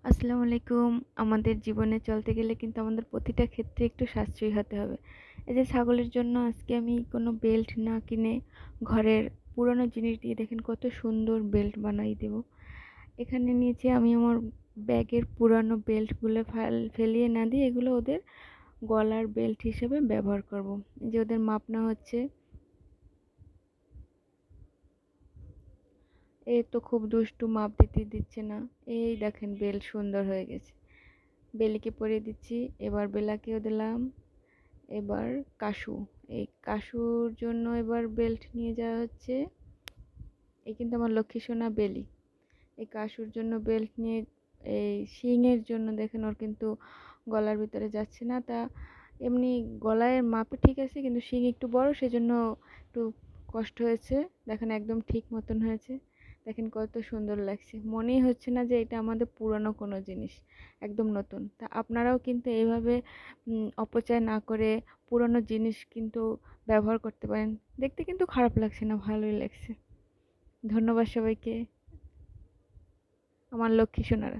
আসসালামু আলাইকুম। আমাদের জীবনে চলতে গেলে কিন্তু আমাদের প্রতিটা ক্ষেত্রে একটু সাশ্রয়ী হতে হবে। এই যে ছাগলের জন্য আজকে আমি কোনো বেল্ট না কিনে ঘরের পুরনো জিনিস দিয়ে দেখেন কত সুন্দর বেল্ট বানাই দেব। এখানে নিয়েছি আমি আমার ব্যাগের পুরানো বেল্টগুলো ফেলিয়ে না দিয়ে এগুলো ওদের গলার বেল্ট হিসেবে ব্যবহার করব। এই যে ওদের মাপ নেওয়া হচ্ছে। এই তো খুব দুষ্টু, মাপ দিচ্ছে না। এই দেখেন বেল্ট সুন্দর হয়ে গেছে। বেলিকে পরিয়ে দিচ্ছি, এবার বেলাকেও দিলাম। এবার কাশু, এই কাশুর জন্য এবার বেল্ট নিয়ে যাওয়া হচ্ছে। এই কিন্তু আমার লক্ষ্মী সোনা বেলি। এই কাশুর জন্য বেল্ট নিয়ে এই শিংয়ের জন্য দেখেন ওর কিন্তু গলার ভিতরে যাচ্ছে না। তা এমনি গলায় মাপে ঠিক আছে, কিন্তু শিং একটু বড়, সেজন্য একটু কষ্ট হয়েছে। দেখেন একদম ঠিক মতন হয়েছে। দেখেন কত সুন্দর লাগছে, মনেই হচ্ছে না যে এটা আমাদের পুরানো কোনো জিনিস, একদম নতুন। তা আপনারাও কিন্তু এইভাবে অপচয় না করে পুরানো জিনিস কিন্তু ব্যবহার করতে পারেন। দেখতে কিন্তু খারাপ লাগছে না, ভালোই লাগছে। ধন্যবাদ সবাইকে, আমার লক্ষ্মী সোনারা।